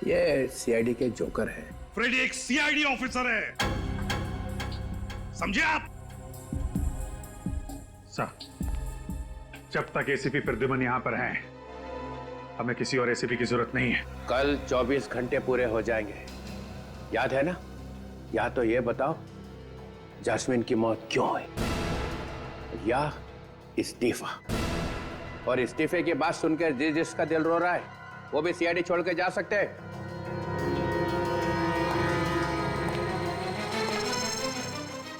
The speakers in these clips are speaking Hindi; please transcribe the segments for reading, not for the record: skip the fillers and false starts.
ये सीआईडी के जोकर है। फ्रेडी एक सीआईडी ऑफिसर है, समझे आप? सर, जब तक एसीपी प्रद्युमन यहां पर हैं, हमें किसी और एसीपी की जरूरत नहीं है। कल 24 घंटे पूरे हो जाएंगे, याद है ना? या तो ये बताओ जैस्मिन की मौत क्यों हुई, या इस्तीफा। और इस्तीफे की बात सुनकर जिसका दिल रो रहा है वो भी सीआईडी छोड़ के जा सकते हैं।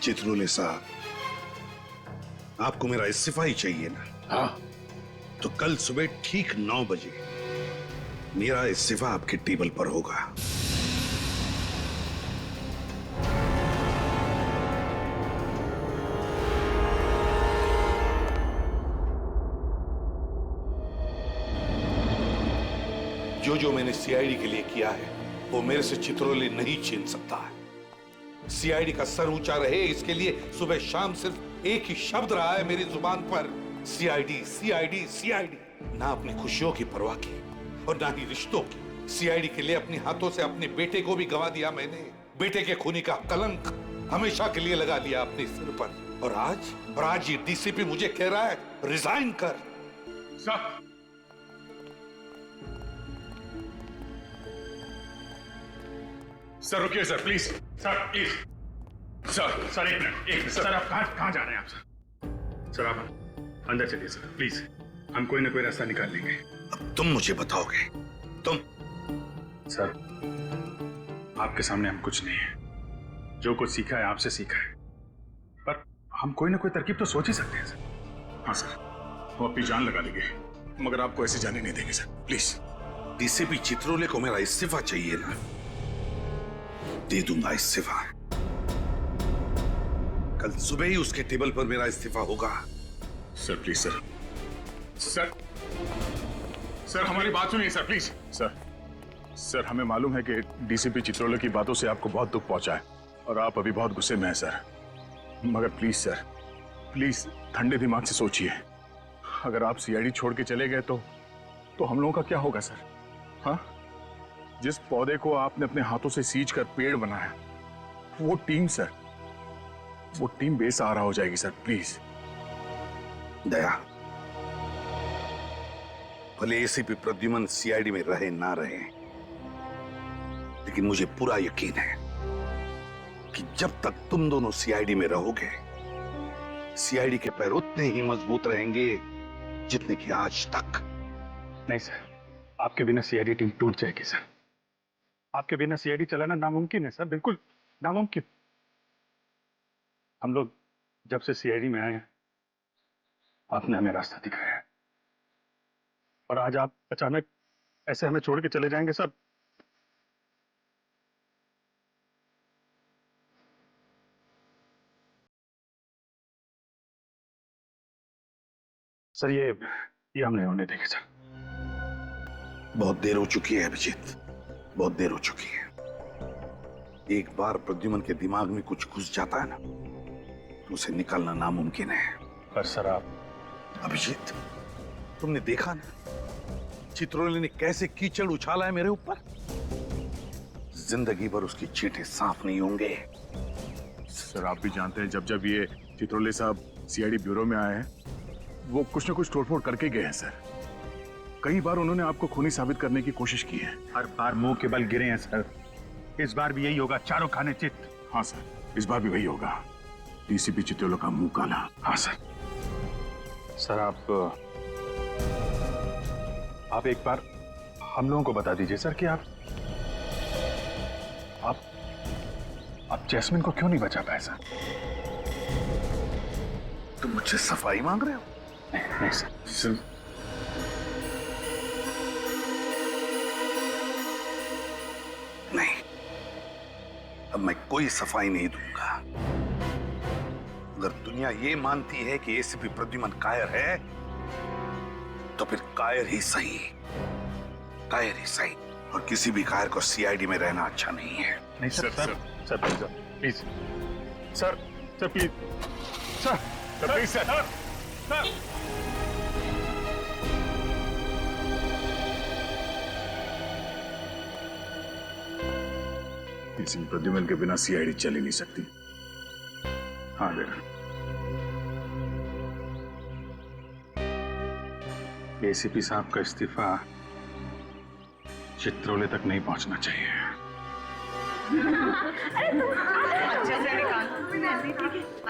चित्रोले साहब, आपको मेरा इस्तीफा ही चाहिए ना? हाँ। तो कल सुबह ठीक 9 बजे मेरा इस्तीफा आपके टेबल पर होगा। जो मैंने सीआईडी के लिए किया है वो मेरे से चित्रोले नहीं छीन सकता है। सीआईडी का सर ऊंचा रहे, इसके लिए सुबह शाम सिर्फ एक ही शब्द रहा है मेरी जुबान पर, सीआईडी सीआईडी सीआईडी। ना अपनी खुशियों की परवाह की और ना ही रिश्तों की। सीआईडी के लिए अपने हाथों से अपने बेटे को भी गंवा दिया मैंने। बेटे के खूनी का कलंक हमेशा के लिए लगा लिया अपने सिर पर। और आज ये डीसीपी मुझे कह रहा है रिजाइन कर। सर रुकिए sir, please sir, please sir एक मिनट सर, आप कहां जा रहे हैं आप? सर आप अंदर चलिए सर, प्लीज। हम कोई ना कोई रास्ता निकाल लेंगे। अब तुम मुझे बताओगे? तुम? सर आपके सामने हम कुछ नहीं है, जो कुछ सीखा है आपसे सीखा है, पर हम कोई ना कोई तरकीब तो सोच ही सकते हैं सर। हाँ सर, वो अपनी जान लगा लेंगे, मगर आपको ऐसे जाने नहीं देंगे सर, प्लीज। डीसीपी चित्रोले को मेरा इस्तीफा चाहिए ना? दे दूंगा इस्तीफा। कल सुबह ही उसके टेबल पर मेरा इस्तीफा होगा। Sir please sir, sir sir हमारी बात सुनिए सर, प्लीज। सर हमें मालूम है कि डीसीपी चित्रोले की बातों से आपको बहुत दुख पहुंचा है और आप अभी बहुत गुस्से में हैं सर, मगर प्लीज सर, प्लीज ठंडे दिमाग से सोचिए। अगर आप सीआईडी छोड़ के चले गए तो हम लोगों का क्या होगा सर? हाँ, जिस पौधे को आपने अपने हाथों से सींच कर पेड़ बनाया, वो टीम बेसहारा हो जाएगी सर, प्लीज। दया, भले एसीपी प्रद्युमन सीआईडी में रहे ना रहे, लेकिन मुझे पूरा यकीन है कि जब तक तुम दोनों सीआईडी में रहोगे, सीआईडी के पैर उतने ही मजबूत रहेंगे जितने कि आज तक। नहीं सर, आपके बिना सीआईडी टीम टूट जाएगी सर। आपके बिना सीआईडी चलाना नामुमकिन है सर, बिल्कुल नामुमकिन। हम लोग जब से सीआईडी में आए हैं, आपने हमें रास्ता दिखाया है, और आज आप अचानक ऐसे हमें छोड़ के चले जाएंगे सर। सर ये हम नहीं होने देंगे सर। बहुत देर हो चुकी है अभिजीत, बहुत देर हो चुकी है। एक बार प्रद्युमन के दिमाग में कुछ घुस जाता है ना, तो उसे निकालना नामुमकिन है। पर सर आप... अभिजीत, तुमने देखा ना चित्रोले ने कैसे कीचड़ उछाला है मेरे ऊपर? जिंदगी भर उसकी चींटे साफ नहीं होंगे। सर आप भी जानते हैं, जब ये चित्रोले साहब सीआईडी ब्यूरो में आए हैं, वो कुछ ना कुछ तोड़फोड़ करके गए हैं सर। कई बार उन्होंने आपको खूनी साबित करने की कोशिश की है। हर बार मुंह के बल गिरे हैं सर। इस बार भी यही होगा, चारों खाने चित। हाँ सर, इस बार भी वही होगा, डीसीपी चित्रोले का मुंह काला। हाँ सर। सर आप एक बार हम लोगों को बता दीजिए सर कि आप जैस्मिन को क्यों नहीं बचा पाए सर? तुम मुझसे सफाई मांग रहे हो? नहीं सर, नहीं, अब मैं कोई सफाई नहीं दूंगा। अगर दुनिया ये मानती है कि एसीपी प्रद्युमन कायर है, तो फिर कायर ही सही, कायर ही सही। और किसी भी कायर को सीआईडी में रहना अच्छा नहीं है। नहीं sir, sir please sir, please sir, please sir, इसी प्रद्युमन के बिना सीआईडी चल ही नहीं सकती। हाँ देख, एसीपी साहब का इस्तीफा चित्रोले तक नहीं पहुंचना चाहिए। अच्छे से निकालो।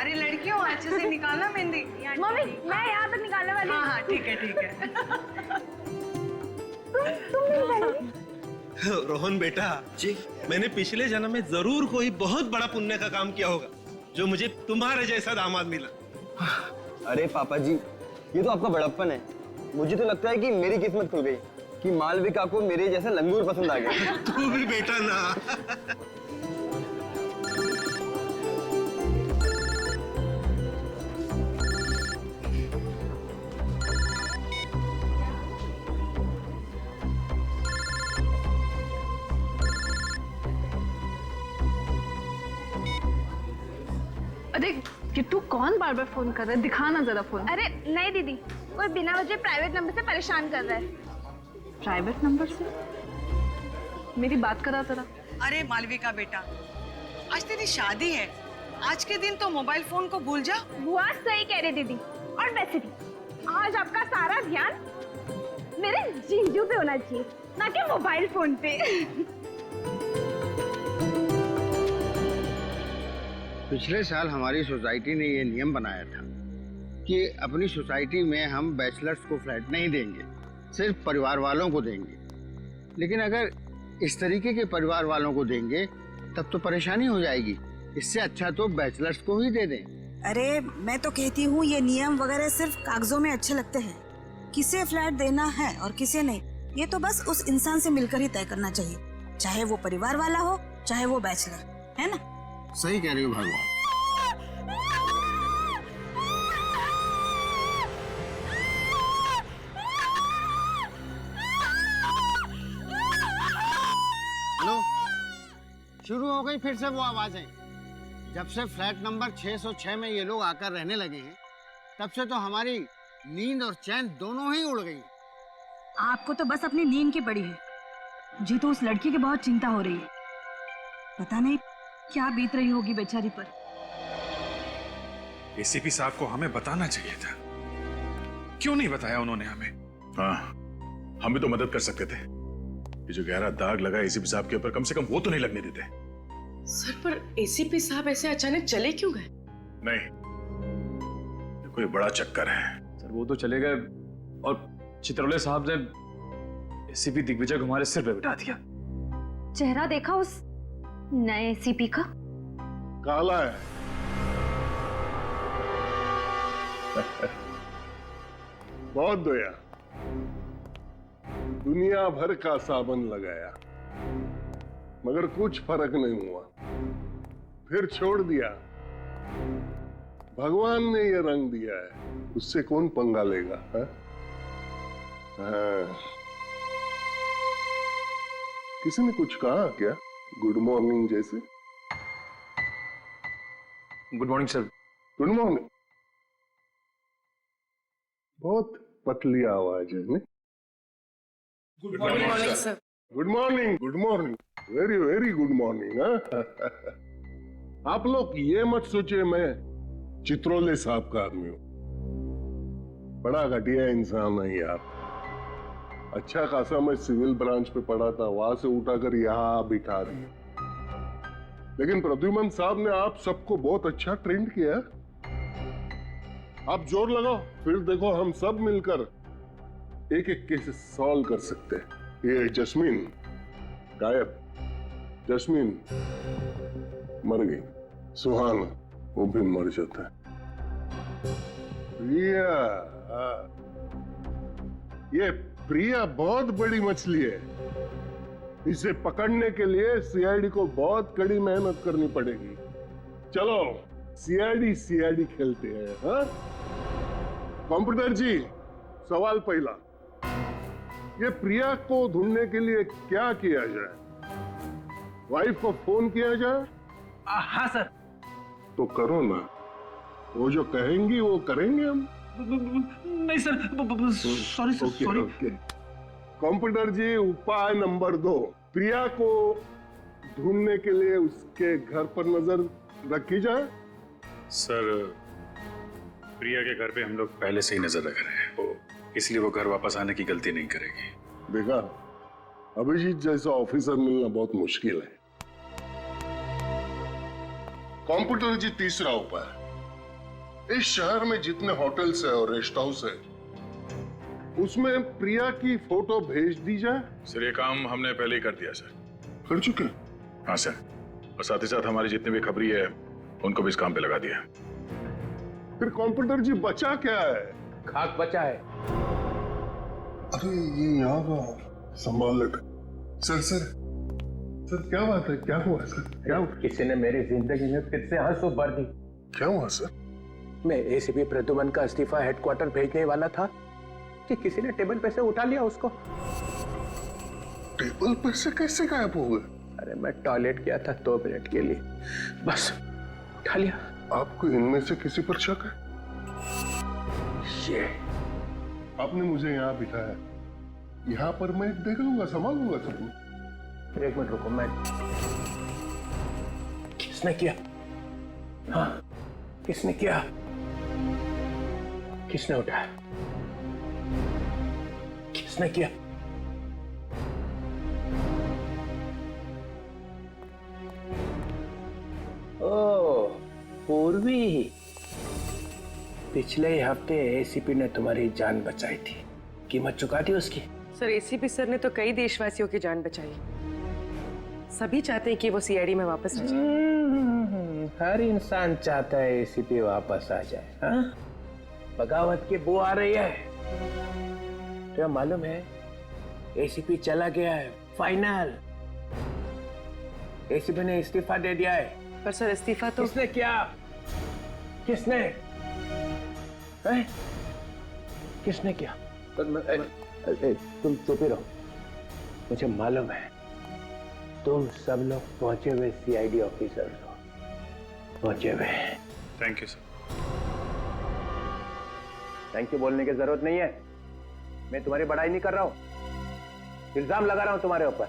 अरे लड़कियों, अच्छे से निकालना मेहंदी। मम्मी, मैं यहाँ तक निकालने वाली हूँ। हाँ ठीक है ठीक है। तुम नहीं निकालोगी? रोहन बेटा जी, मैंने पिछले जन्म में जरूर कोई बहुत बड़ा पुण्य का काम किया होगा जो मुझे तुम्हारे जैसा दामाद मिला। अरे पापा जी, ये तो आपका बड़प्पन है। मुझे तो लगता है कि मेरी किस्मत खुल गई कि मालविका को मेरे जैसा लंगूर पसंद आ गया। तू भी बेटा ना। अरे किट्टू, कौन बार बार फोन कर रहा है? दिखाना जरा फोन। अरे नहीं दीदी, कोई बिना वजह प्राइवेट नंबर से परेशान कर रहा है। प्राइवेट नंबर से? मेरी बात करा जरा। अरे मालविका बेटा, आज तेरी शादी है। आज के दिन तो मोबाइल फोन को भूल जा। बुआ सही कह रही दीदी। और वैसे भी आज आपका सारा ध्यान मेरे जीजू पे होना चाहिए, ना कि मोबाइल फोन पे। पिछले साल हमारी सोसाइटी ने ये नियम बनाया था कि अपनी सोसाइटी में हम बैचलर्स को फ्लैट नहीं देंगे, सिर्फ परिवार वालों को देंगे। लेकिन अगर इस तरीके के परिवार वालों को देंगे तब तो परेशानी हो जाएगी। इससे अच्छा तो बैचलर्स को ही दे दें। अरे मैं तो कहती हूँ ये नियम वगैरह सिर्फ कागजों में अच्छे लगते हैं। किसे फ्लैट देना है और किसे नहीं, ये तो बस उस इंसान से मिलकर ही तय करना चाहिए, चाहे वो परिवार वाला हो चाहे वो बैचलर, है ना? सही कह रही हो भगवान। हेलो, शुरू हो गई फिर से वो आवाजें। जब से फ्लैट नंबर 606 में ये लोग आकर रहने लगे हैं तब से तो हमारी नींद और चैन दोनों ही उड़ गई। आपको तो बस अपनी नींद की पड़ी है। मुझे तो उस लड़की की बहुत चिंता हो रही है। पता नहीं क्या बीत रही होगी बेचारी पर। एसीपी साहब को हमें बताना चाहिए था, क्यों नहीं बताया उन्होंने हमें? हाँ, हम भी तो मदद कर सकते थे। ये जो गहरा दाग लगा एसीपी साहब के ऊपर, कम से कम वो तो नहीं लगने देते। सर, पर एसीपी साहब ऐसे अचानक चले क्यों गए? नहीं, ये कोई बड़ा चक्कर है। सर वो तो चले गए और चित्रोले साहब ने एसीपी दिग्विजय को हमारे सिर पे बिठा दिया। चेहरा देखा उस नए एसीपी का? काला है। बहुत दया, दुनिया भर का साबन लगाया मगर कुछ फर्क नहीं हुआ, फिर छोड़ दिया। भगवान ने ये रंग दिया है, उससे कौन पंगा लेगा? हाँ? किसी ने कुछ कहा क्या? गुड मॉर्निंग जैसे? Good morning sir. Good morning. बहुत पतली आवाज है नहीं? Good morning sir. Good morning, good morning, very very good morning. आप लोग ये मत सोचिए मैं चित्रोले साहब का आदमी हूं। बड़ा घटिया इंसान है आप। अच्छा खासा मैं सिविल ब्रांच पे पढ़ा था, वहां से उठाकर यहाँ बिठा दिया। लेकिन प्रद्युमन साहब ने आप सबको बहुत अच्छा ट्रेंड किया। आप जोर लगाओ, फिर देखो हम सब मिलकर एक एक केस सॉल्व कर सकते हैं। ये जस्मीन गायब, जस्मीन मर गई, सुहाना वो भी मर जाता है। प्रिया, ये प्रिया बहुत बड़ी मछली है। इसे पकड़ने के लिए सीआईडी को बहुत कड़ी मेहनत करनी पड़ेगी। चलो सीआईडी खेलते हैं। हाँ, कंप्यूटर जी, सवाल पहला, ये प्रिया को ढूंढने के लिए क्या किया जाए? वाइफ को फोन किया जाए? हाँ सर। तो करो ना, वो जो कहेंगी वो करेंगे हम। नहीं sir, sorry sir, sorry. Computer जी, उपाय नंबर 2, प्रिया को ढूंढने के लिए उसके घर पर नजर रखी जाए। सर, प्रिया के घर पे हम लोग पहले से ही नजर रख रहे हैं, इसलिए वो घर वापस आने की गलती नहीं करेगी। देखा, अभिजीत जैसा ऑफिसर मिलना बहुत मुश्किल है। कंप्यूटर जी तीसरा उपाय। इस शहर में जितने होटल्स है और रेस्ट हाउस है, उसमें प्रिया की फोटो भेज दी जाए। सर, ये काम हमने पहले ही कर दिया सर। कर चुके? हाँ सर, और साथ ही साथ हमारी जितने भी खबरी है उनको भी इस काम पे लगा दिया। फिर कंप्यूटर जी बचा क्या है? खाक बचा है। अरे ये यहाँ का संभाल लेते। सर सर सर, क्या बात है? क्या हुआ सर? क्या हुआ? किसी ने मेरी जिंदगी में फिर से आंसू भर दी। क्या हुआ सर? मैं एसीपी प्रद्युमन का इस्तीफा हेडक्वार्टर भेजने वाला था कि किसी ने टेबल पे से उठा लिया उसको। टेबल पर से कैसे गायब हो गए? अरे मैं टॉयलेट गया था 2 मिनट के लिए, बस उठा लिया। आपको इनमें से किसी पर शक है? ये आपने मुझे यहाँ बिठाया, यहाँ पर मैं देख लूंगा, संभाल लूंगा सब कुछ। एक मिनट रुको, मैं किसने किया? हाँ, किसने किया? किसने उठाया? किसने किया? ओ, पूर्वी। पिछले ही हफ्ते एसीपी ने तुम्हारी जान बचाई थी, कीमत चुका दी उसकी। सर, एसीपी सर ने तो कई देशवासियों की जान बचाई। सभी चाहते हैं कि वो सीआईडी में वापस आ जाए। हर इंसान चाहता है एसीपी वापस आ जाए। हाँ? बगावत की बू आ रही है। तो मालूम है एसीपी चला गया है, फाइनल। एसीपी ने इस्तीफा दे दिया है। पर सर, इस्तीफा तो किसने किया? किसने? है? किसने किया? तुम चुप ही रहो। मुझे मालूम है तुम सब लोग पहुंचे हुए सीआईडी ऑफिसर हो, पहुंचे हुए। Thank you sir. Thank you बोलने की जरूरत नहीं है। मैं तुम्हारी बड़ाई नहीं कर रहा हूं, इल्जाम लगा रहा हूं तुम्हारे ऊपर।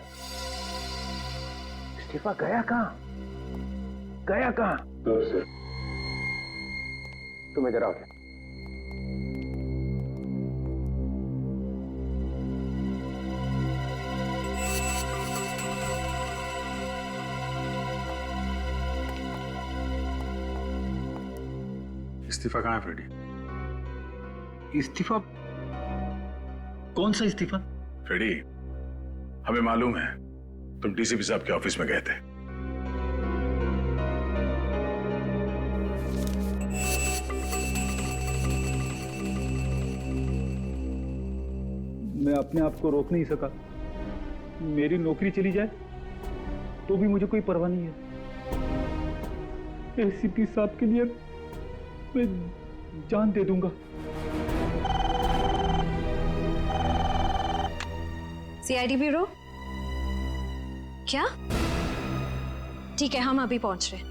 इस्तीफा गया कहां? गया कहां? तुम इधर आओ। इस्तीफा कहाँ है फ्रेडी? इस्तीफा? कौन सा इस्तीफा? फ्रेडी, हमें मालूम है तुम डीसीपी साहब के ऑफिस में गए थे। मैं अपने आप को रोक नहीं सका। मेरी नौकरी चली जाए तो भी मुझे कोई परवाह नहीं है। एसीपी साहब के लिए मैं जान दे दूंगा। CID bureau? क्या? ठीक है, हम अभी पहुंच रहे हैं।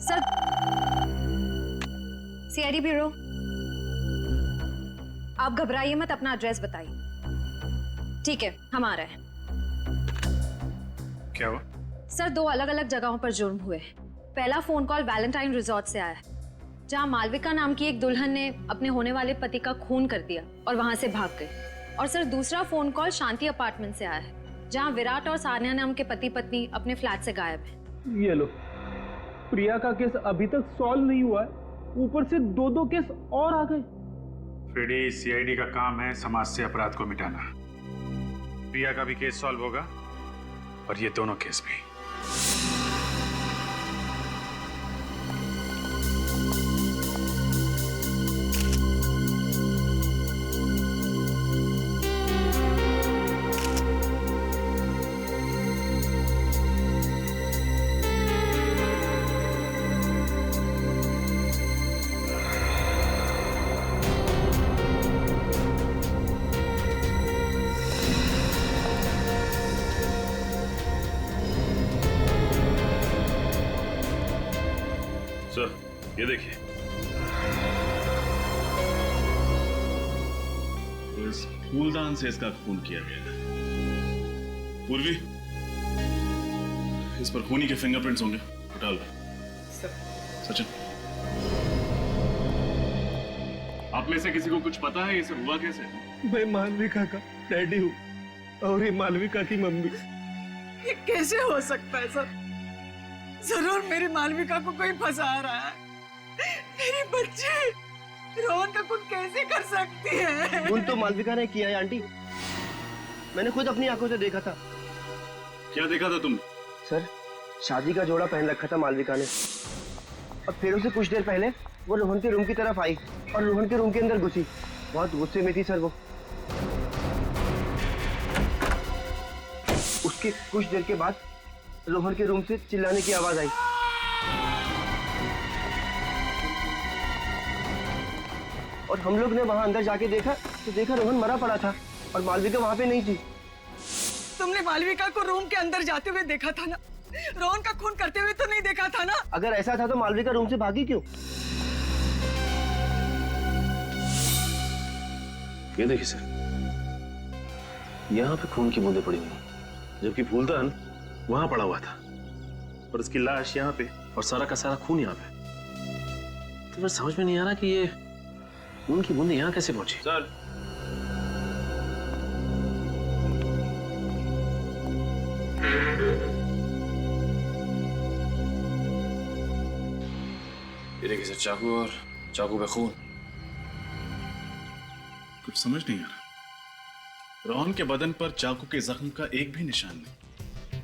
सर, सीआईडी ब्यूरो, आप घबराइए मत, अपना एड्रेस बताइए। ठीक है, हम आ रहे हैं। क्या हुआ? सर, 2 अलग अलग जगहों पर जुर्म हुए। पहला फोन कॉल वैलेंटाइन रिजॉर्ट से आया है, जहां मालविका नाम की एक दुल्हन ने अपने होने वाले पति का खून कर दिया और वहां से भाग गई। और सर, दूसरा फोन कॉल शांति अपार्टमेंट से आया है, जहां विराट और सानिया नाम के पति पत्नी अपने फ्लैट से गायब हैं। ये लो, प्रिया का केस अभी तक सॉल्व नहीं हुआ है, ऊपर से 2 केस और आ गए। फ्रेडी, सीआईडी का काम है समाज से अपराध को मिटाना। प्रिया का भी केस सॉल्व होगा और ये दोनों केस भी। सर, ये देखिए, तो इस फूलदान से इसका खून किया गया है। पूर्वी, इस पर खूनी के फिंगरप्रिंट्स होंगे, उठा लो। सचिन, आप में से किसी को कुछ पता है ये सब हुआ कैसे? मैं मालविका का डैडी हूँ और ये मालविका की मम्मी। ये कैसे हो सकता है सर? जरूर मेरी मालविका को कोई फंसा रहा है। मेरी बच्ची रोहन का खून कैसे कर सकती है? खून तो मालविका ने किया है आंटी, मैंने खुद अपनी आंखों से देखा था। क्या देखा था तुमने? सर, शादी का जोड़ा पहन रखा था मालविका ने, और फिर उसे कुछ देर पहले वो रोहन के रूम की तरफ आई और रोहन के रूम के अंदर घुसी। बहुत गुस्से में थी सर वो। उसके कुछ देर के बाद रोहन के रूम से चिल्लाने की आवाज आई। और हम लोग ने वहां अंदर जाके देखा तो देखा रोहन मरा पड़ा था और मालविका वहां पे नहीं थी। तुमने मालविका को रूम के अंदर जाते हुए देखा था ना? रोहन का खून करते हुए तो नहीं देखा था ना? अगर ऐसा था तो मालविका रूम से भागी क्यों? ये देखिए सर, यहाँ पे खून की बूंदें पड़ी हुई, जबकि फूलदान वहां पड़ा हुआ था और उसकी लाश यहाँ पे और सारा का सारा खून यहाँ पे। तो फिर समझ में नहीं आ रहा कि ये खून की बूंदें यहाँ कैसे पहुंची। सर, ये देखिए सर, चाकू और चाकू पे खून। कुछ समझ नहीं आ रहा। रोहन के बदन पर चाकू के जख्म का एक भी निशान नहीं,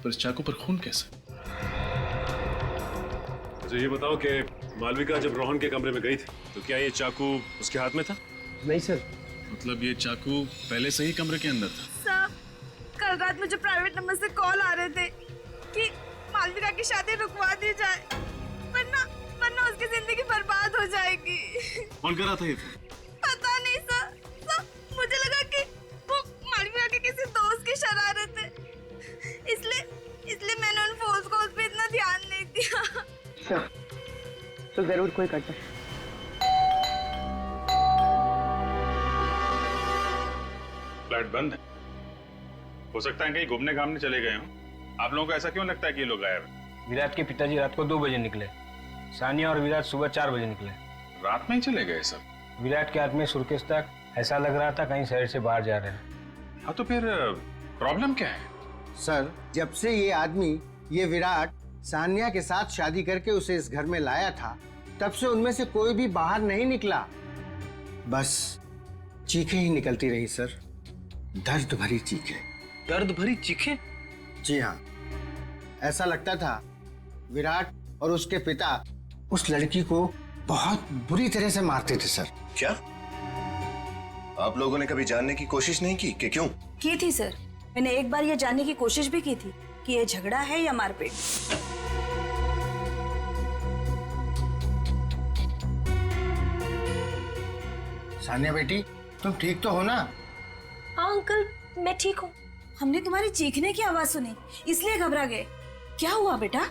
पर इस चाकू पर खून कैसे? मुझे ये बताओ कि मालविका जब रोहन के कमरे में गई थी तो क्या ये चाकू उसके हाथ में था? नहीं सर। मतलब ये चाकू पहले से ही कमरे के अंदर था? सर, कल रात मुझे प्राइवेट नंबर से कॉल आ रहे थे कि मालविका की शादी रुकवा दी जाए, वरना उसकी जिंदगी बर्बाद हो जाएगी। कौन कर रहा था ये फोन? पता नहीं सर, मुझे लगा कि वो मालविका के किसी दोस्त की शरारत है, इसलिए मैंने उन फोन कॉल्स पे इतना ध्यान नहीं दिया। सर, तो जरूर कोई करता। फ्लैट बंद है, हो सकता है कहीं घूमने घामने चले गए हों। आप लोगों को ऐसा क्यों लगता है कि ये लोग गायब हैं? विराट के पिताजी रात को 2 बजे निकले, सानिया और विराट सुबह 4 बजे निकले। रात में ही चले गए सब? विराट के हाथ में सुर्केस तक, ऐसा लग रहा था कहीं शहर से बाहर जा रहे हैं। हाँ, तो फिर प्रॉब्लम क्या है? सर, जब से ये आदमी, ये विराट सानिया के साथ शादी करके उसे इस घर में लाया था, तब से उनमें से कोई भी बाहर नहीं निकला। बस चीखें ही निकलती रही सर, दर्द भरी चीखें। दर्द भरी चीखें? जी हाँ, ऐसा लगता था विराट और उसके पिता उस लड़की को बहुत बुरी तरह से मारते थे सर। क्या आप लोगों ने कभी जानने की कोशिश नहीं की कि क्यों? की थी सर, मैंने एक बार ये जानने की कोशिश भी की थी कि ये झगड़ा है या मारपीट। सानिया बेटी, तुम ठीक तो हो ना? हाँ अंकल, मैं ठीक हूँ। हमने तुम्हारी चीखने की आवाज सुनी, इसलिए घबरा गए। क्या हुआ बेटा?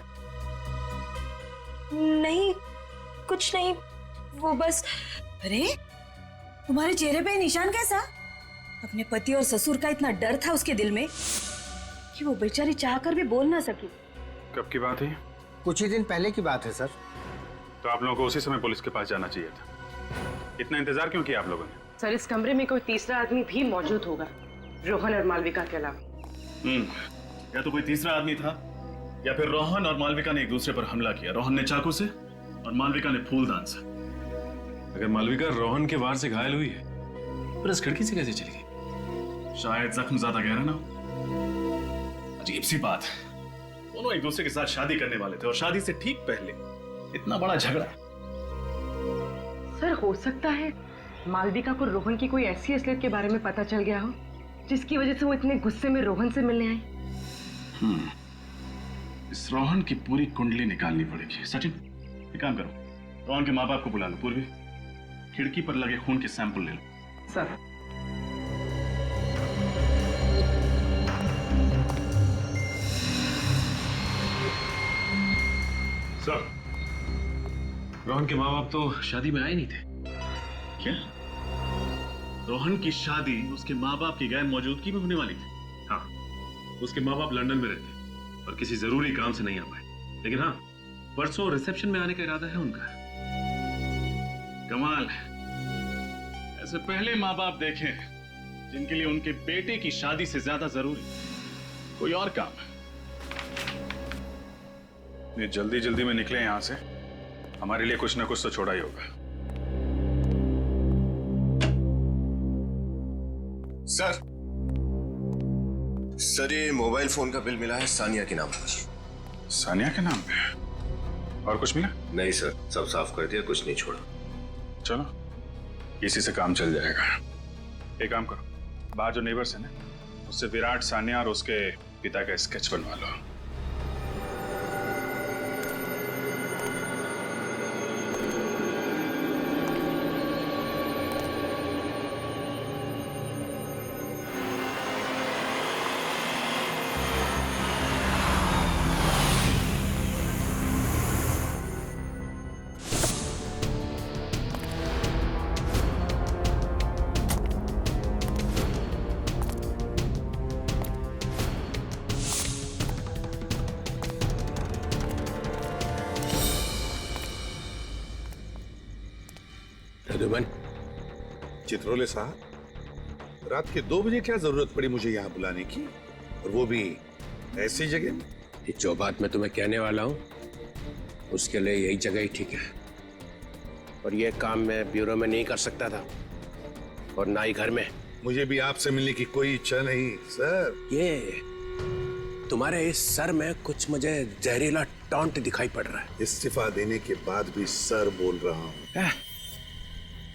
नहीं, कुछ नहीं, वो बस। अरे, तुम्हारे चेहरे पे निशान कैसा? अपने पति और ससुर का इतना डर था उसके दिल में कि वो बेचारी चाहकर भी बोल ना सकी। कब की बात है? कुछ ही दिन पहले की बात है सर। तो आप लोगों को उसी समय पुलिस के पास जाना चाहिए था। इतना इंतजार क्यों किया आप लोगों ने? सर, इस कमरे में कोई तीसरा आदमी भी मौजूद होगा, रोहन और मालविका के अलावा। या तो कोई तीसरा आदमी था या फिर रोहन और मालविका ने एक दूसरे पर हमला किया। रोहन ने चाकू से और मालविका ने फूलदान से। अगर मालविका रोहन के वार से घायल हुई है, पर इस खिड़की से कैसे चली गई? शायद जख्म ज्यादा गहरा ना हो। अजीब सी बात, दोनों एक दूसरे के साथ शादी करने वाले थे और शादी से ठीक पहले इतना बड़ा झगड़ा। सर, हो सकता है मालविका को रोहन की कोई ऐसी असलियत के बारे में पता चल गया हो जिसकी वजह से वो इतने गुस्से में रोहन से मिलने आई। इस रोहन की पूरी कुंडली निकालनी पड़ेगी। सचिन, एक काम करो, रोहन के माँ बाप को बुला लो। पूर्वी, खिड़की पर लगे खून के सैंपल ले लो। सर, सर, रोहन के माँ बाप तो शादी में आए नहीं थे। क्या? रोहन की शादी उसके माँ बाप की गैर मौजूदगी में होने वाली थी? हाँ, उसके माँ बाप लंदन में रहते, और किसी जरूरी काम से नहीं आ पाए, लेकिन हाँ परसों रिसेप्शन में आने का इरादा है उनका। कमाल है, ऐसे पहले माँ बाप देखे जिनके लिए उनके बेटे की शादी से ज्यादा जरूरी कोई और काम है। ये जल्दी जल्दी में निकले यहां से, हमारे लिए कुछ ना कुछ तो छोड़ा ही होगा। सर ये मोबाइल फोन का बिल मिला है सानिया के नाम पर। सानिया के नाम पे? और कुछ मिला? नहीं सर, सब साफ कर दिया, कुछ नहीं छोड़ा। चलो इसी से काम चल जाएगा। एक काम करो, बाहर जो नेबर्स है ना, उससे विराट, सानिया और उसके पिता का स्केच बनवा लो। प्रद्युमन। चित्रोले साहब, रात के 2 बजे क्या जरूरत पड़ी मुझे यहाँ बुलाने की, और वो भी ऐसी जगह? जो बात मैं तुम्हें कहने वाला हूँ उसके लिए यही जगह ही ठीक है, और ये काम मैं ब्यूरो में नहीं कर सकता था और ना ही घर में। मुझे भी आपसे मिलने की कोई इच्छा नहीं सर। ये तुम्हारे इस सर में कुछ मुझे जहरीला टॉन्ट दिखाई पड़ रहा है। इस्तीफा देने के बाद भी सर बोल रहा हूँ।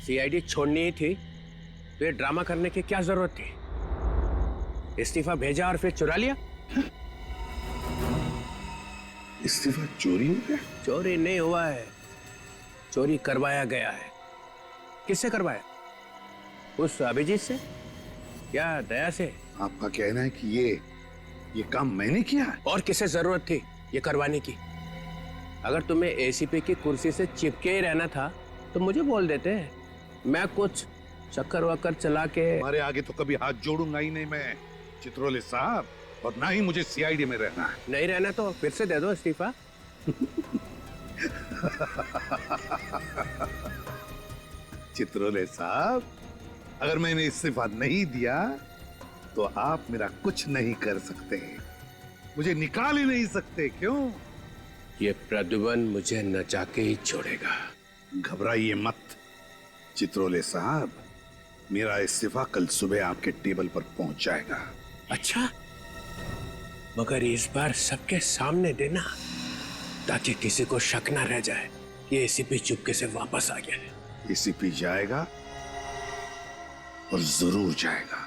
सीआईडी छोड़नी ही थी तो ये ड्रामा करने की क्या जरूरत थी? इस्तीफा भेजा और फिर चुरा लिया। इस्तीफा चोरी हो गया? चोरी नहीं हुआ है, चोरी करवाया गया है। किससे करवाया? उस अभिजीत से या दया से? आपका कहना है कि ये काम मैंने किया है? और किसे जरूरत थी ये करवाने की? अगर तुम्हें एसीपी की कुर्सी से चिपके ही रहना था तो मुझे बोल देते, मैं कुछ चक्कर वक्कर चला के। हमारे आगे तो कभी हाथ जोड़ूंगा ही नहीं मैं चित्रोले साहब, और ना ही मुझे सीआईडी में रहना है। नहीं रहना तो फिर से दे दो इस्तीफा। चित्रोले साहब, अगर मैंने इस्तीफा नहीं दिया तो आप मेरा कुछ नहीं कर सकते, मुझे निकाल ही नहीं सकते। क्यों? ये प्रद्युमन मुझे नचा के ही छोड़ेगा। घबराइए मत चित्रोले साहब, मेरा इस्तीफा कल सुबह आपके टेबल पर पहुंच जाएगा। अच्छा, मगर इस बार सबके सामने देना, ताकि किसी को शक ना रह जाए कि एसीपी चुपके से वापस आ गया है। एसीपी जाएगा और जरूर जाएगा।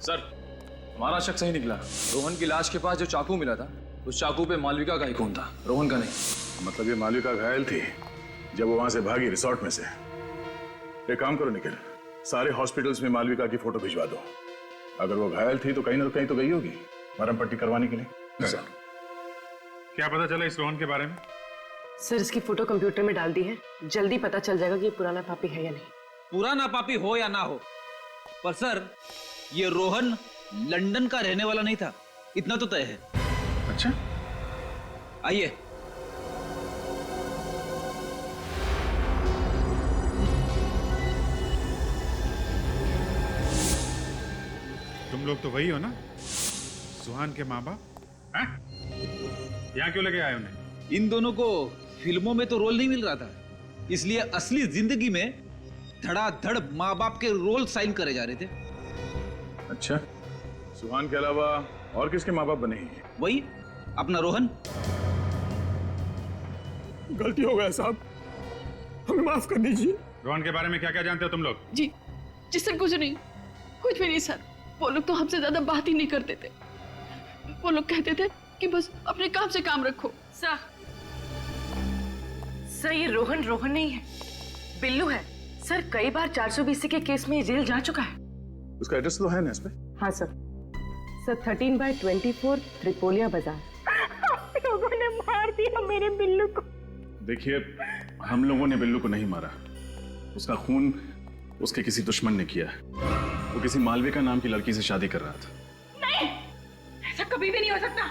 सर, हमारा शक सही निकला। रोहन की लाश के पास जो चाकू मिला था, उस चाकू पे मालविका का ही खून था, रोहन का नहीं। मतलब ये मालविका घायल थी जब वो वहां से भागी रिसोर्ट में से। एक काम करो निखिल, सारे हॉस्पिटल्स में मालविका की फोटो भिजवा दो। अगर वो घायल थी तो कहीं ना कहीं तो गई होगी मरहम पट्टी करवाने के लिए। सर, क्या पता चला इस रोहन के बारे में? सर, इसकी फोटो कंप्यूटर में डाल दी है, जल्दी पता चल जाएगा कि ये पुराना पापी है या नहीं। पुराना पापी हो या ना हो, पर सर ये रोहन लंदन का रहने वाला नहीं था, इतना तो तय है। अच्छा, आइए। तुम लोग तो वही हो ना, सुहान के माँ बाप? यहाँ क्यों लेके आए उन्हें? इन दोनों को फिल्मों में तो रोल नहीं मिल रहा था, इसलिए असली जिंदगी में धड़ाधड़ माँ बाप के रोल साइन करे जा रहे थे। अच्छा, सुहान के अलावा और किसके माँ बाप बने हैं? वही अपना रोहन। गलती हो गया साहब, हमें माफ कर दीजिए। रोहन के बारे में क्या क्या जानते हो तुम लोग? जी सर, कुछ नहीं, कुछ भी नहीं सर। वो लोग तो हमसे ज्यादा बात ही नहीं करते थे। वो लोग कहते थे कि बस अपने काम से काम रखो। सर ये रोहन नहीं है, बिल्लू है। सर कई बार 420 के केस में जेल जा चुका है। उसका एड्रेस तो है ना इस पे? हाँ सर। 13/24 त्रिपोलिया बाजार। लोगों ने मार दिया मेरे बिल्लू को। देखिए, हम लोगों ने बिल्लू को नहीं मारा, उसका खून उसके किसी दुश्मन ने किया है। वो किसी मालविका नाम की लड़की से शादी कर रहा था। नहीं, ऐसा कभी भी नहीं हो सकता।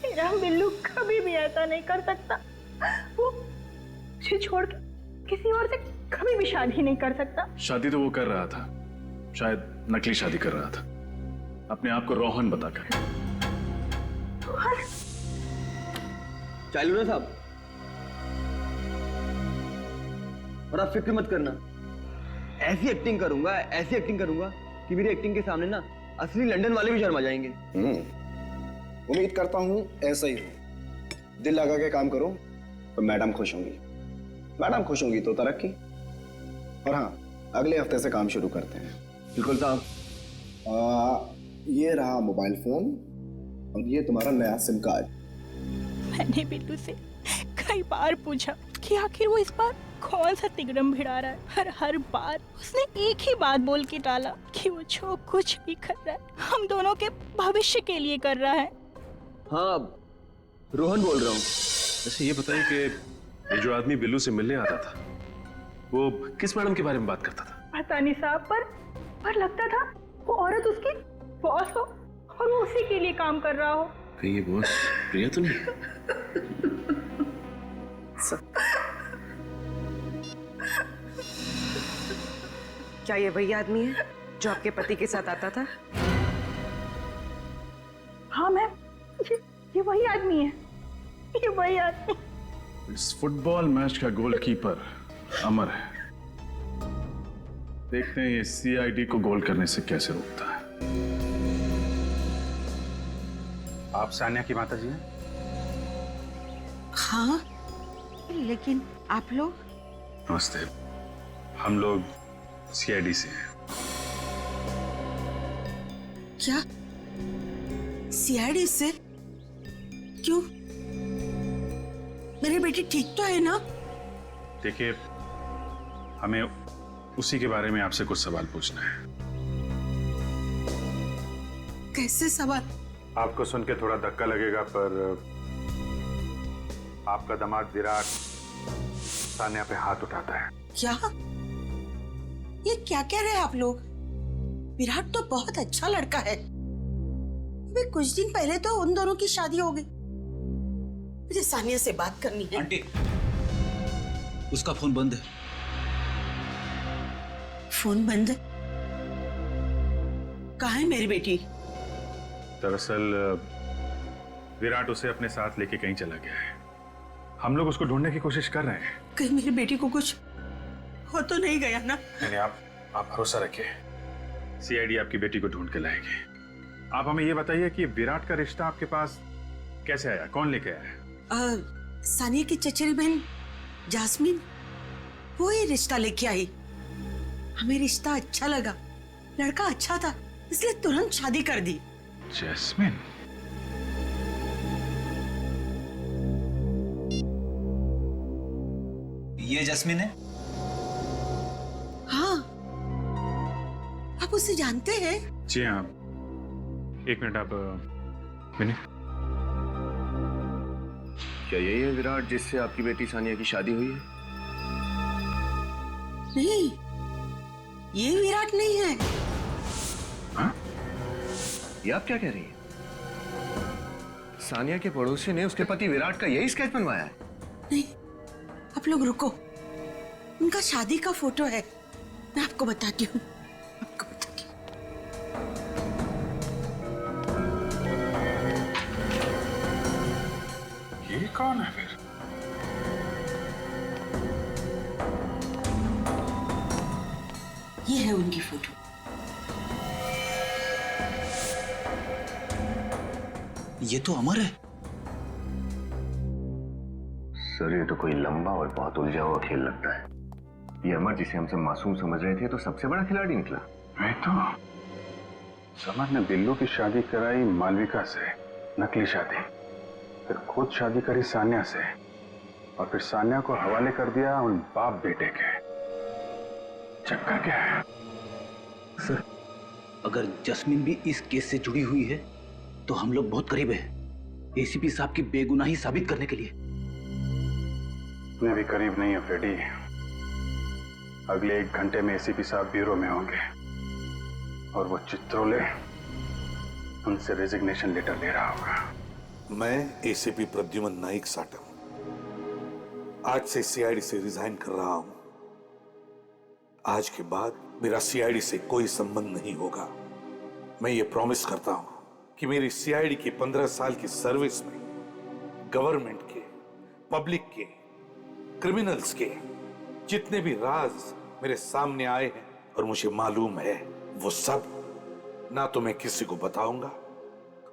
मेरा बिल्लू कभी भी ऐसा नहीं कर सकता। वो मुझे छोड़ के किसी और से कभी भी शादी नहीं कर सकता। शादी तो वो कर रहा था, शायद नकली शादी कर रहा था, अपने आप को रोहन बताकर। चालू ना साहब, और आप फिक्र मत करना, ऐसी एक्टिंग करूंगा कि मेरी एक्टिंग के सामने ना असली लंदन वाले भी शर्मा जाएंगे। उम्मीद करता हूँ ऐसा ही हो। दिल लगा के काम करो तो मैडम खुश होंगी, मैडम खुश होंगी तो तरक्की। और हाँ, अगले हफ्ते से काम शुरू करते हैं। बिल्कुल साहब। ये रहा मोबाइल फोन और ये तुम्हारा नया सिम कार्ड। मैंने बिल्लू से कई बार पूछा कि आखिर वो इस बार कौन सा तिगड़म भिड़ा रहा है। हर बार उसने एक ही बात बोल के टाला कि वो जो कुछ भी कर रहा है हम दोनों के भविष्य के लिए कर रहा है। हाँ, रोहन बोल रहा हूँ। वैसे ये बताइए कि ये जो आदमी बिल्लू से मिलने आता था वो किस मैडम के बारे में बात करता था? पता नहीं साहब, पर लगता था वो औरत उसकी बॉस हो और वो उसी के लिए काम कर रहा हो। कहीं ये बॉस प्रिया तो नहीं? क्या ये वही आदमी है जो आपके पति के साथ आता था? हाँ मैम, ये वही आदमी है, ये वही आदमी। इस फुटबॉल मैच का गोलकीपर अमर है। देखते हैं ये सीआईडी को गोल करने से कैसे रोकता है। आप सान्या की माता जी हैं? हाँ, लेकिन आप लोग? नमस्ते, हम लोग सीआईडी से हैं। क्या सीआईडी से? क्यों? मेरी बेटी ठीक तो है ना? देखिए, हमें उसी के बारे में आपसे कुछ सवाल पूछना है। कैसे सवाल? आपको सुन के थोड़ा धक्का लगेगा, पर आपका दामाद विराट सान्या पे हाथ उठाता है। क्या? ये क्या कह रहे हैं आप लोग? विराट तो बहुत अच्छा लड़का है। अभी कुछ दिन पहले तो उन दोनों की शादी हो गई। मुझे सानिया से बात करनी है। आंटी, उसका फोन बंद है। फोन बंद है? कहाँ है मेरी बेटी? दरअसल विराट उसे अपने साथ लेके कहीं चला गया है। हम लोग उसको ढूंढने की कोशिश कर रहे हैं। कहीं मेरी बेटी को कुछ हो तो नहीं गया ना? नहीं, आप भरोसा रखिए, सीआईडी आपकी बेटी को ढूंढ के लाएगी। आप हमें ये बताइए कि विराट का रिश्ता आपके पास कैसे आया, कौन लेके आया? सानिया की चचेरी बहन जास्मीन, वो ही रिश्ता लेके आई। हमें रिश्ता अच्छा लगा, लड़का अच्छा था, इसलिए तुरंत शादी कर दी। जैस्मिन? ये जैस्मिन है? हाँ, आप उसे जानते हैं? जी हाँ। एक मिनट, आप मिनट। क्या यही है विराट जिससे आपकी बेटी सानिया की शादी हुई है? नहीं, ये विराट नहीं है। हाँ? ये आप क्या कह रही हैं? सानिया के पड़ोसी ने उसके पति विराट का यही स्केच बनवाया है? नहीं, आप लोग रुको, उनका शादी का फोटो है, मैं आपको बताती हूँ। ये कौन है फिर? ये है उनकी फोटो। ये तो अमर है। सर, ये तो कोई लंबा और बहुत उलझा हुआ खेल लगता है। ये अमर जिसे हमसे मासूम समझ रहे थे तो सबसे बड़ा खिलाड़ी निकला। मैं तो समर ने बिल्लू की शादी कराई मालविका से, नकली शादी, फिर खुद शादी करी सान्या से, और फिर सान्या को हवाले कर दिया उन बाप बेटे के। चक्कर क्या है? सर, अगर जस्मिन भी इस केस से जुड़ी हुई है तो हम लोग बहुत करीब हैं एसीपी साहब की बेगुनाही साबित करने के लिए। मैं भी करीब नहीं हूं फ्रेडी। अगले 1 घंटे में एसीपी साहब ब्यूरो में होंगे और वो चित्रोले उनसे रेजिग्नेशन लेटर ले रहा होगा। मैं एसीपी प्रद्युमन नाइक साटम आज से सीआईडी से रिजाइन कर रहा हूं। आज के बाद मेरा सीआईडी से कोई संबंध नहीं होगा। मैं ये प्रॉमिस करता हूं कि मेरी सीआईडी की 15 साल की सर्विस में गवर्नमेंट के, पब्लिक के, क्रिमिनल्स के जितने भी राज मेरे सामने आए हैं और मुझे मालूम है, वो सब ना तो मैं किसी को बताऊंगा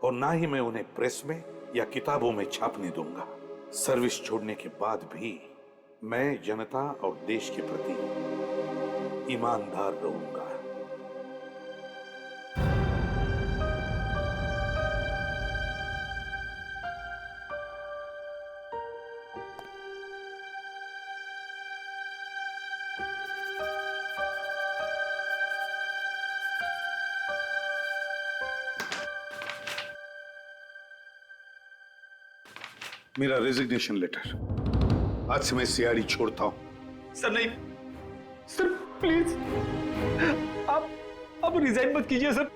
और ना ही मैं उन्हें प्रेस में या किताबों में छापने दूंगा। सर्विस छोड़ने के बाद भी मैं जनता और देश के प्रति ईमानदार रहूंगा। मेरा रेजिग्नेशन लेटर। आज से मैं सीआईडी छोड़ता हूं। सर नहीं, सर प्लीज आप रिजाइन मत कीजिए सर।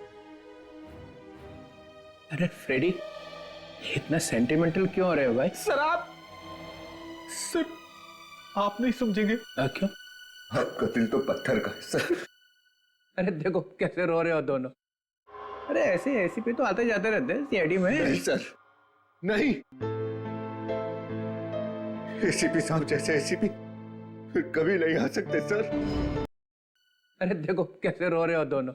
अरे फ्रेडी, इतना सेंटिमेंटल क्यों हो रहे हो भाई? सर आप नहीं समझेंगे। क्यों? आपका दिल तो पत्थर का है सर। अरे देखो कैसे रो रहे हो दोनों। अरे ऐसे एसीपी तो आते जाते रहते हैं सीआईडी में। नहीं सर, नहीं। एसीपी साहब जैसे एसीपी फिर कभी नहीं आ सकते सर। अरे देखो कैसे रो रहे हो दोनों।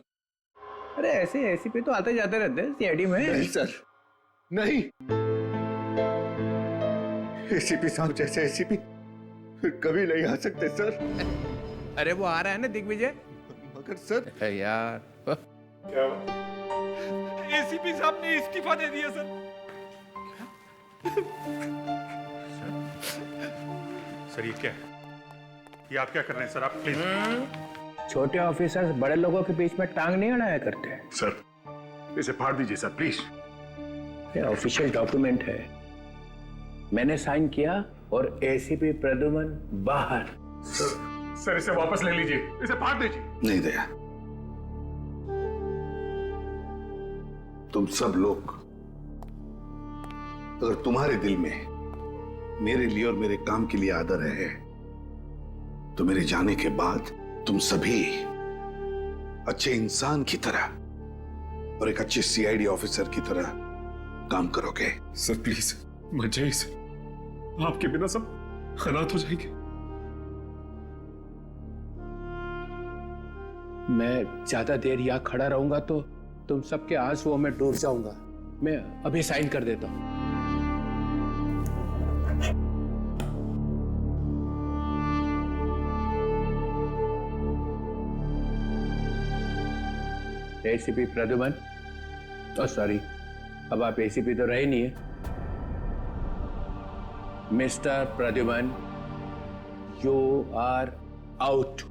अरे ऐसे एसीपी तो आते जाते रहते हैं सीआईडी में। नहीं सर, नहीं। एसीपी साहब जैसे एसीपी फिर कभी नहीं आ सकते सर। अरे वो आ रहा है ना दिग्विजय। मगर सर यार क्या एसीपी साहब ने इस्तीफा दे दिया सर। सर ये क्या है? ये आप क्या कर रहे हैं सर? आप प्लीज। छोटे ऑफिसर्स बड़े लोगों के बीच में टांग नहीं अड़ाया करते। सर इसे फाड़ दीजिए सर प्लीज। ये ऑफिशियल डॉक्यूमेंट है, मैंने साइन किया और एसीपी प्रद्युमन बाहर। सर इसे वापस ले लीजिए, इसे फाड़ दीजिए। नहीं दया, तुम सब लोग, अगर तुम्हारे दिल में मेरे लिए और मेरे काम के लिए आदर है तो मेरे जाने के बाद तुम सभी अच्छे इंसान की तरह और एक अच्छे सीआईडी ऑफिसर की तरह काम करोगे। सर प्लीज मत जाइए सर, आपके बिना सब खराब हो जाएंगे। मैं ज्यादा देर यहाँ खड़ा रहूंगा तो तुम सबके आंसुओं में डूब जाऊंगा। मैं अभी साइन कर देता हूं। एसीपी प्रद्युमन, सॉरी, अब आप एसीपी तो रहे नहीं है। Mister Pradyuman, you are out.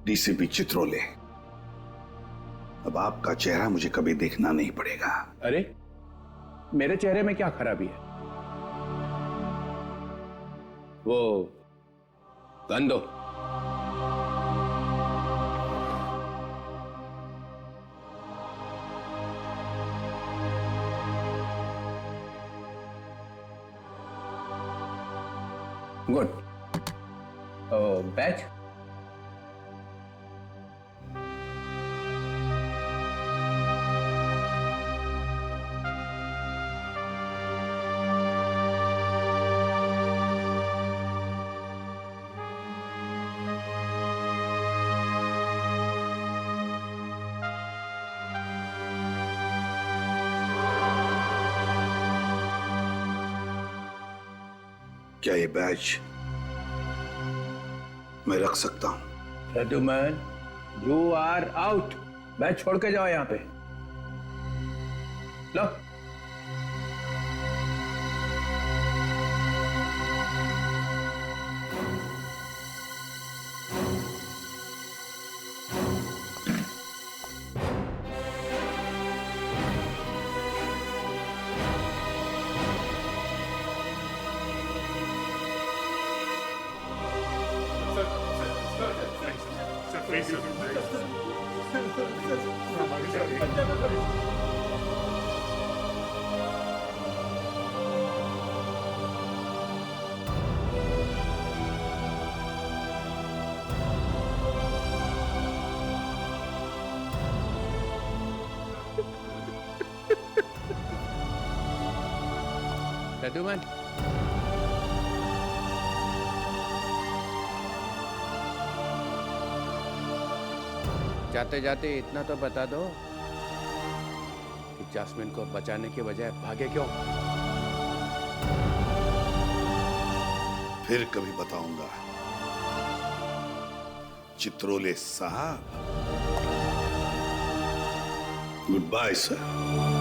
DCP Chitrole, अब आपका चेहरा मुझे कभी देखना नहीं पड़ेगा। अरे मेरे चेहरे में क्या खराबी है? वो गन दो। गुड। बैच क्या ये बैच मैं रख सकता हूं? Pradyuman, you are out. Badge छोड़ के जाओ यहां पे। लो। प्रद्युमन, जाते जाते इतना तो बता दो कि जास्मिन को बचाने के बजाय भागे क्यों? फिर कभी बताऊंगा चित्रोले साहब। Good bye sir.